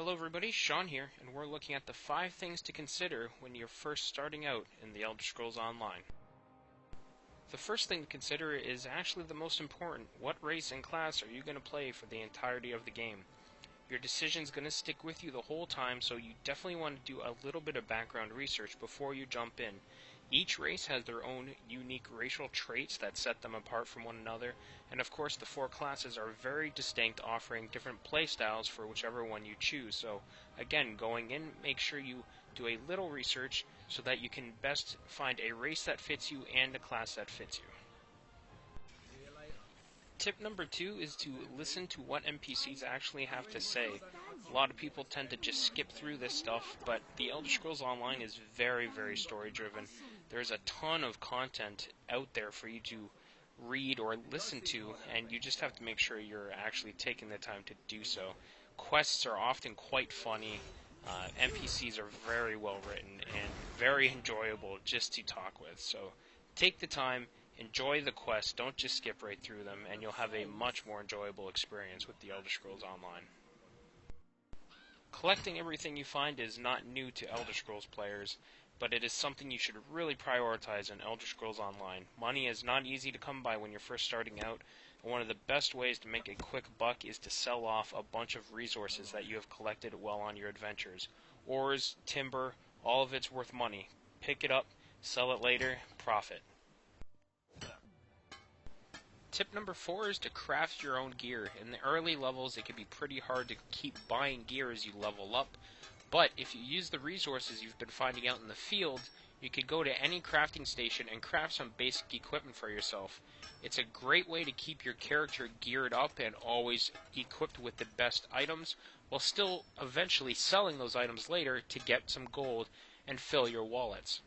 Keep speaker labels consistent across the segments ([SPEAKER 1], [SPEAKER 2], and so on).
[SPEAKER 1] Hello everybody, Sean here, and we're looking at the 5 things to consider when you're first starting out in the Elder Scrolls Online. The first thing to consider is actually the most important. What race and class are you going to play for the entirety of the game? Your decision's going to stick with you the whole time, so you definitely want to do a little bit of background research before you jump in. Each race has their own unique racial traits that set them apart from one another, and of course the 4 classes are very distinct, offering different playstyles for whichever one you choose. So again, going in, make sure you do a little research so that you can best find a race that fits you and a class that fits you. Tip number 2 is to listen to what NPCs actually have to say. A lot of people tend to just skip through this stuff, but the Elder Scrolls Online is very, very story driven. There's a ton of content out there for you to read or listen to, and you just have to make sure you're actually taking the time to do so. Quests are often quite funny. NPCs are very well written and very enjoyable just to talk with. So take the time, enjoy the quests, don't just skip right through them, and you'll have a much more enjoyable experience with the Elder Scrolls Online. Collecting everything you find is not new to Elder Scrolls players, but it is something you should really prioritize in Elder Scrolls Online. Money is not easy to come by when you're first starting out, and one of the best ways to make a quick buck is to sell off a bunch of resources that you have collected while on your adventures. Ores, timber, all of it's worth money. Pick it up, sell it later, profit. Tip number 4 is to craft your own gear. In the early levels, it can be pretty hard to keep buying gear as you level up, but if you use the resources you've been finding out in the field, you could go to any crafting station and craft some basic equipment for yourself. It's a great way to keep your character geared up and always equipped with the best items, while still eventually selling those items later to get some gold and fill your wallets.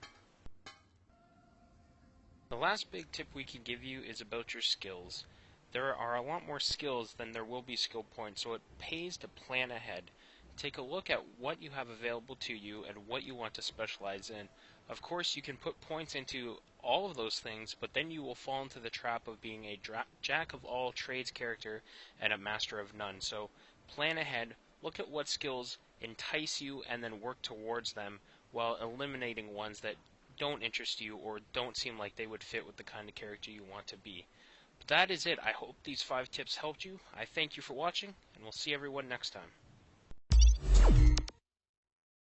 [SPEAKER 1] The last big tip we can give you is about your skills. There are a lot more skills than there will be skill points, so it pays to plan ahead. Take a look at what you have available to you and what you want to specialize in. Of course, you can put points into all of those things, but then you will fall into the trap of being a jack of all trades character and a master of none. So plan ahead, look at what skills entice you, and then work towards them while eliminating ones that don't interest you or don't seem like they would fit with the kind of character you want to be. But that is it. I hope these 5 tips helped you. I thank you for watching, and we'll see everyone next time.